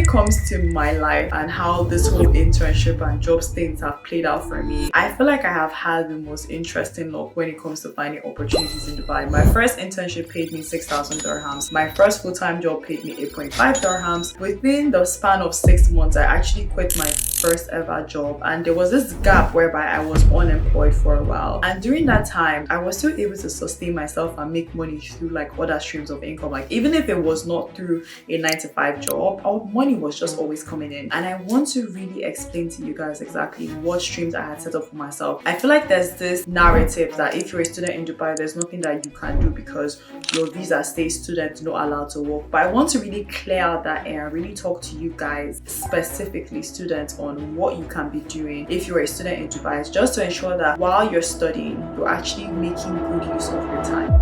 comes to my life and how this whole internship and job things have played out for me, I feel like I have had the most interesting luck when it comes to finding opportunities in Dubai. My first internship paid me 6,000 dirhams. My first full-time job paid me 8.5 dirhams. Within the span of 6 months, I actually quit my first ever job, and there was this gap whereby I was unemployed for a while, and during that time I was still able to sustain myself and make money through like other streams of income. Like even if it was not through a 9-to-5 job, our money was just always coming in. And I want to really explain to you guys exactly what streams I had set up for myself. I feel like there's this narrative that if you're a student in Dubai, there's nothing that you can do because your visa stays student, not allowed to work. But I want to really clear out that air and really talk to you guys, specifically students, on what you can be doing if you're a student in Dubai, just to ensure that while you're studying, you're actually making good use of your time.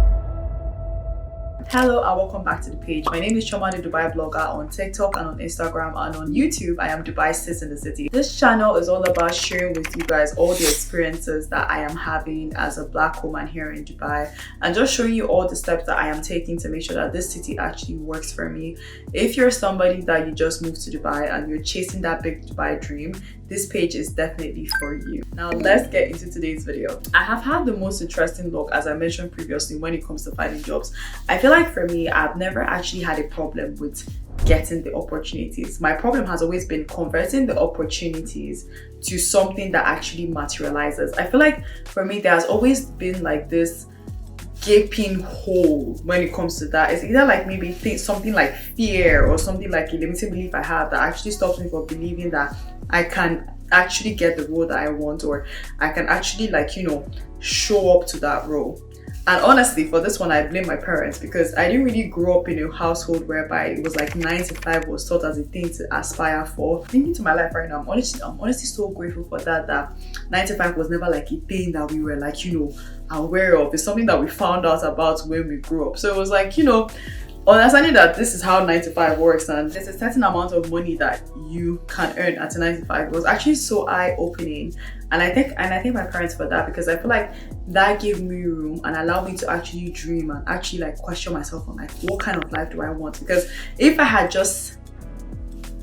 Hello and welcome back to the page. My name is Choma, the Dubai blogger on TikTok and on Instagram, and on YouTube I am Dubai Sis in the City. This channel is all about sharing with you guys all the experiences that I am having as a black woman here in Dubai, and just showing you all the steps that I am taking to make sure that this city actually works for me. If you're somebody that you just moved to Dubai and you're chasing that big Dubai dream, this page is definitely for you. Now let's get into today's video. I have had the most interesting luck, as I mentioned previously, when it comes to finding jobs. I feel like for me, I've never actually had a problem with getting the opportunities. My problem has always been converting the opportunities to something that actually materializes. I feel like for me, there has always been like this gaping hole when it comes to that. It's either like maybe something like fear or something like a limiting belief I have that actually stops me from believing that I can actually get the role that I want, or I can actually show up to that role. And honestly, for this one, I blame my parents, because I didn't really grow up in a household whereby it was like 9-to-5 was thought as a thing to aspire for. Thinking to my life right now, I'm honestly so grateful for that 9-to-5 was never like a thing that we were like, aware of. It's something that we found out about when we grew up. So it was like, understanding that this is how 9-to-5 works, and there's a certain amount of money that you can earn at a 9-to-5 was actually so eye-opening. And I thank my parents for that, because I feel like that gave me room and allowed me to actually dream and actually like question myself on like what kind of life do I want. Because if I had just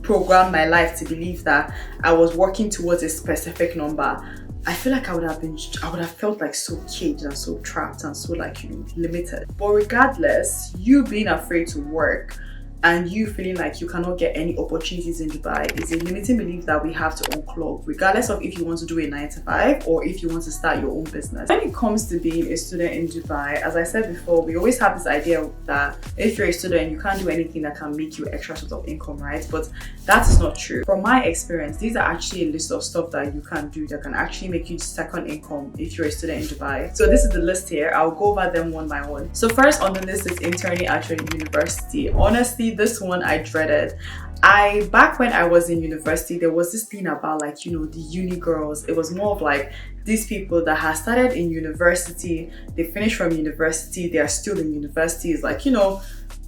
programmed my life to believe that I was working towards a specific number, I feel like I would have felt like so caged and so trapped and so limited. But regardless, you being afraid to work and you feeling like you cannot get any opportunities in Dubai is a limiting belief that we have to unclog, regardless of if you want to do a 9-to-5 or if you want to start your own business. When it comes to being a student in Dubai, as I said before, we always have this idea that if you're a student, you can't do anything that can make you extra source of income, right? But that is not true. From my experience, these are actually a list of stuff that you can do that can actually make you second income if you're a student in Dubai. So this is the list here. I'll go over them one by one. So first on the list is interning at your university. Honestly, this one I dreaded. Back when I was in university, there was this thing about the uni girls. It was more of like these people that had started in university, they finished from university, they are still in university. It's like, you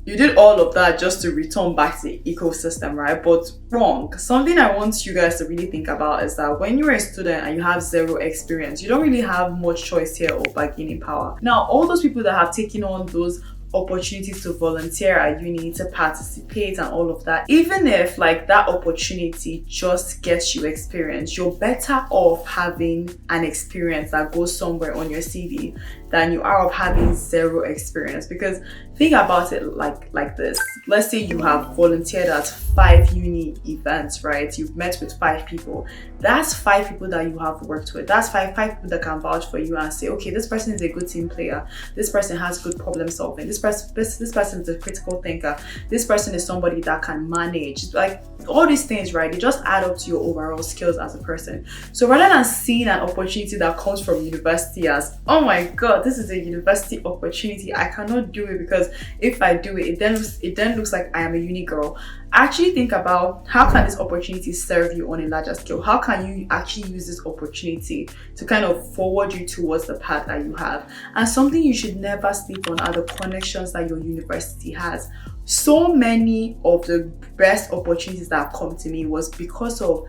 did all of that just to return back to the ecosystem, right? But wrong. Something I want you guys to really think about is that when you're a student and you have zero experience, you don't really have much choice here of bargaining power. Now, all those people that have taken on those opportunities to volunteer at uni, to participate and all of that, even if that opportunity just gets you experience, you're better off having an experience that goes somewhere on your CV than you are of having zero experience. Because think about it like this. Let's say you have volunteered at 5 uni events, right? You've met with 5 people. That's 5 people that you have worked with. That's five people that can vouch for you and say, okay, this person is a good team player. This person has good problem solving. This person is a critical thinker. This person is somebody that can manage. Like all these things, right? They just add up to your overall skills as a person. So rather than seeing an opportunity that comes from university as, oh my God, this is a university opportunity, I cannot do it because if I do it, it then looks like I am a uni girl. Actually think about how can this opportunity serve you on a larger scale? How can you actually use this opportunity to kind of forward you towards the path that you have? And something you should never sleep on are the connections that your university has. So many of the best opportunities that have come to me was because of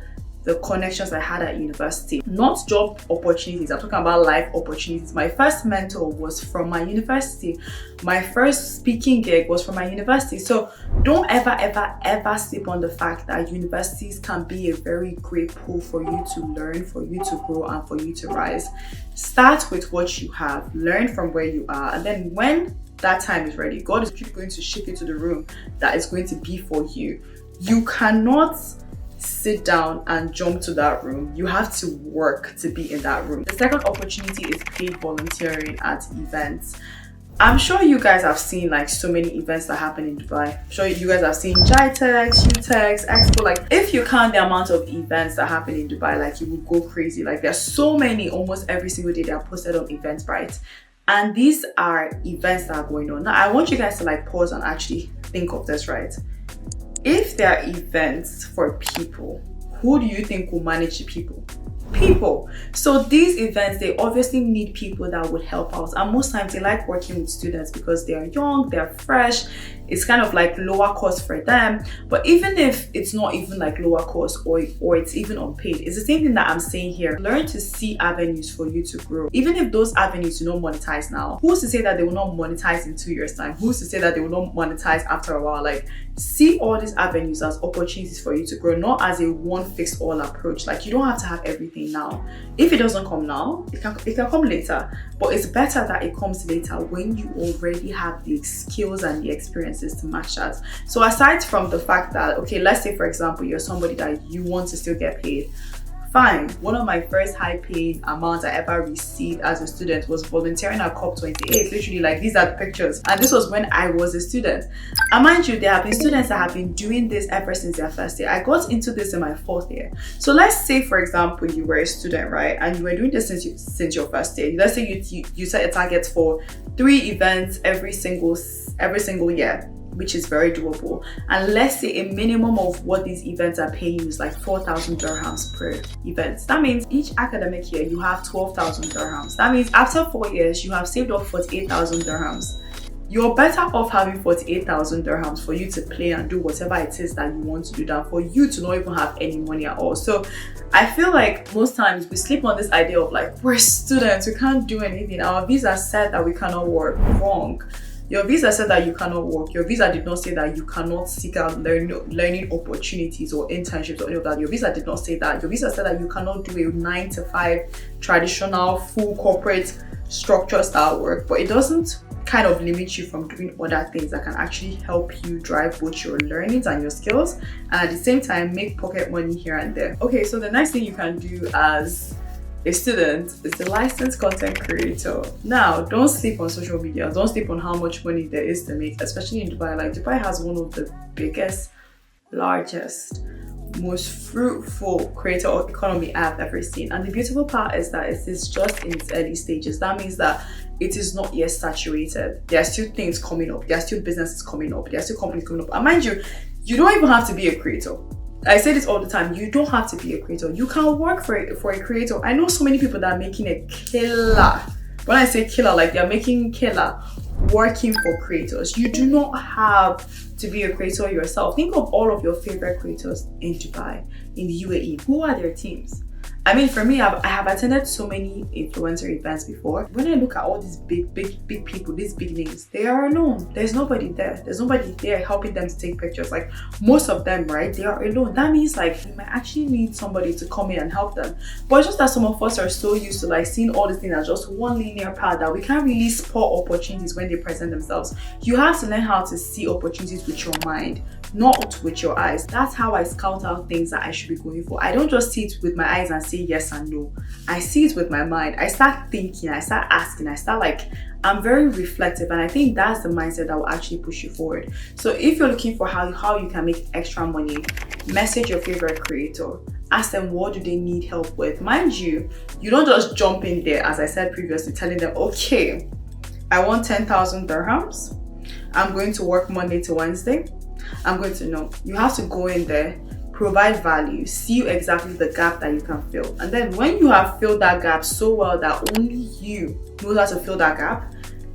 the connections I had at university. Not job opportunities, I'm talking about life opportunities. My first mentor was from my university. My first speaking gig was from my university. So don't ever sleep on the fact that universities can be a very great pool for you to learn, for you to grow, and for you to rise. Start with what you have, learn from where you are, and then when that time is ready, God is going to ship you to the room that is going to be for you. You cannot sit down and jump to that room. You have to work to be in that room. The second opportunity is paid volunteering at events. I'm sure you guys have seen like so many events that happen in Dubai. I'm sure you guys have seen GITEX, UTEX, Expo. Like if you count the amount of events that happen in Dubai, like you will go crazy. Like there's so many, almost every single day they are posted on Eventbrite. And these are events that are going on. Now I want you guys to like pause and actually think of this, right? If there are events for people, who do you think will manage the people? People. So these events, they obviously need people that would help out, and most times they like working with students because they're young, they're fresh. It's kind of like lower cost for them. But even if it's not even like lower cost or it's even unpaid, it's the same thing that I'm saying here. Learn to see avenues for you to grow. Even if those avenues do not monetize now, who's to say that they will not monetize in 2 years time? Who's to say that they will not monetize after a while? Like, see all these avenues as opportunities for you to grow, not as a one fix all approach. Like, you don't have to have everything now. If it doesn't come now, it can come later. But it's better that it comes later when you already have the skills and the experiences to match that. So aside from the fact that, okay, let's say for example you're somebody that you want to still get paid, fine. One of my first high paying amounts I ever received as a student was volunteering at COP28. Literally, like, these are the pictures, and this was when I was a student. And mind you, there have been students that have been doing this ever since their first year. I got into this in my 4th year. So let's say for example you were a student, right, and you were doing this since your first year. Let's say you set a target for 3 events every single year, which is very doable. And let's say a minimum of what these events are paying is like 4,000 dirhams per event. That means each academic year you have 12,000 dirhams. That means after 4 years you have saved up 48,000 dirhams. You're better off having 48,000 dirhams for you to play and do whatever it is that you want to do than for you to not even have any money at all. So I feel like most times we sleep on this idea of like, we're students, we can't do anything. Our visa said that we cannot work. Wrong. Your visa said that you cannot work. Your visa did not say that you cannot seek out learning opportunities or internships or any of that. Your visa did not say that. Your visa said that you cannot do a 9-to-5 traditional full corporate structure style work, but it doesn't kind of limit you from doing other things that can actually help you drive both your learnings and your skills, and at the same time make pocket money here and there. Okay, so the next thing you can do as a student is a licensed content creator. Now, don't sleep on social media. Don't sleep on how much money there is to make, especially in Dubai. Like, Dubai has one of the biggest, largest, most fruitful creator economy I've ever seen. And the beautiful part is that it is just in its early stages. That means that it is not yet saturated. There are still things coming up. There are still businesses coming up. There are still companies coming up. And mind you, you don't even have to be a creator. I say this all the time, you don't have to be a creator. You can work for a creator. I know so many people that are making a killer. When I say killer, like they're making killer working for creators. You do not have to be a creator yourself. Think of all of your favorite creators in Dubai, in the UAE. Who are their teams? I mean, for me, I have attended so many influencer events before. When I look at all these big people, these big names, they are alone. There's nobody there. There's nobody there helping them to take pictures. Like, most of them, right, they are alone. That means like you might actually need somebody to come in and help them. But it's just that some of us are so used to like seeing all these things as just one linear path that we can't really spot opportunities when they present themselves. You have to learn how to see opportunities with your mind, not with your eyes. That's how I scout out things that I should be going for. I don't just see it with my eyes and say yes and no. I see it with my mind. I start thinking, I start asking, I'm very reflective, and I think that's the mindset that will actually push you forward. So if you're looking for how you can make extra money, message your favorite creator. Ask them what do they need help with. Mind you, you don't just jump in there, as I said previously, telling them, okay, I want 10,000 dirhams. I'm going to work Monday to Wednesday. I'm going to know. You have to go in there, provide value, see exactly the gap that you can fill. And then when you have filled that gap so well that only you know how to fill that gap,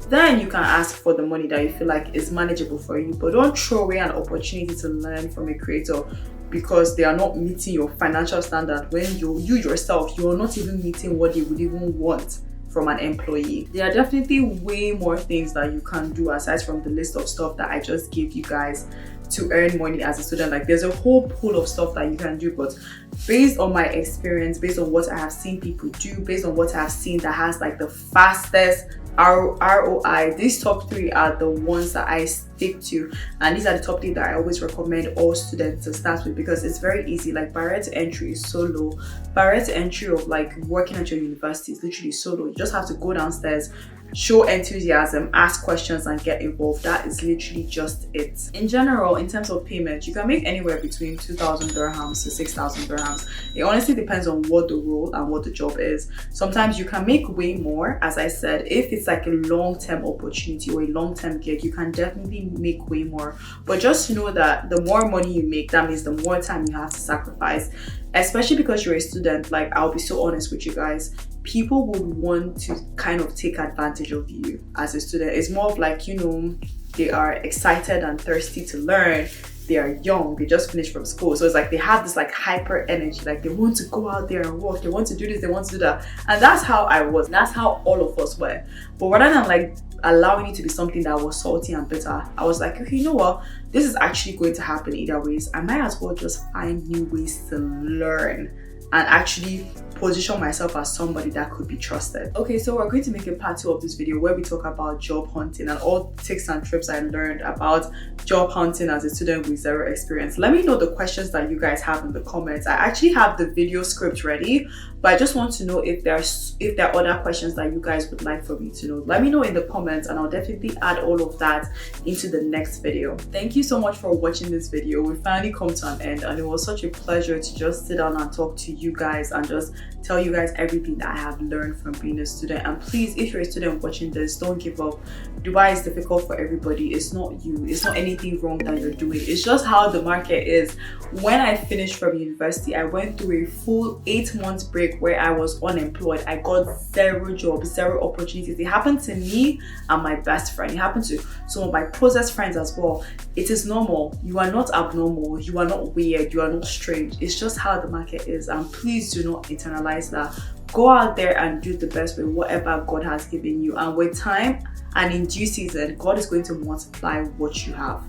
then you can ask for the money that you feel like is manageable for you. But don't throw away an opportunity to learn from a creator because they are not meeting your financial standard when you yourself, you are not even meeting what they would even want from an employee. There are definitely way more things that you can do aside from the list of stuff that I just gave you guys to earn money as a student. Like, there's a whole pool of stuff that you can do, but based on my experience, based on what I have seen people do, based on what I have seen that has like the fastest ROI, these top 3 are the ones that I stick to, and these are the top 3 that I always recommend all students to start with, because it's very easy. Like, barrier to entry is so low. Barrier to entry of like working at your university is literally so low. You just have to go downstairs, show enthusiasm, ask questions, and get involved. That is literally just it. In general, in terms of payment, you can make anywhere between 2,000 dirhams to 6,000 dirhams. It honestly depends on what the role and what the job is. Sometimes you can make way more. As I said, if it's like a long-term opportunity or a long-term gig, you can definitely make way more. But just know that the more money you make, that means the more time you have to sacrifice, especially because you're a student. Like, I'll be so honest with you guys, people would want to kind of take advantage of you as a student. It's more of like, you know, they are excited and thirsty to learn. They are young, they just finished from school, so it's like they have this like hyper energy, like they want to go out there and work, they want to do this, they want to do that. And that's how I was, that's how all of us were. But rather than like allowing it to be something that was salty and bitter, I was like, okay, you know what, this is actually going to happen either ways. I might as well just find new ways to learn and actually position myself as somebody that could be trusted. Okay, so we're going to make a part 2 of this video where we talk about job hunting and all tips and trips I learned about job hunting as a student with zero experience. Let me know the questions that you guys have in the comments. I actually have the video script ready, but I just want to know if there are other questions that you guys would like for me to know. Let me know in the comments, and I'll definitely add all of that into the next video. Thank you so much for watching this video. We finally come to an end, and it was such a pleasure to just sit down and talk to you guys and just tell you guys everything that I have learned from being a student. And please, if you're a student watching this, don't give up. Dubai is difficult for everybody. It's not you, it's not anything wrong that you're doing, it's just how the market is. When I finished from university, I went through a full 8-month break where I was unemployed. I got 0 jobs, 0 opportunities. It happened to me and my best friend. It happened to some of my closest friends as well. It is normal. You are not abnormal, you are not weird, you are not strange. It's just how the market is, and please do not internalize that. Go out there and do the best with whatever God has given you, and with time and in due season, God is going to multiply what you have.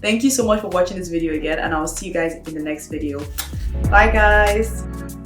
Thank you so much for watching this video again, and I'll see you guys in the next video. Bye guys.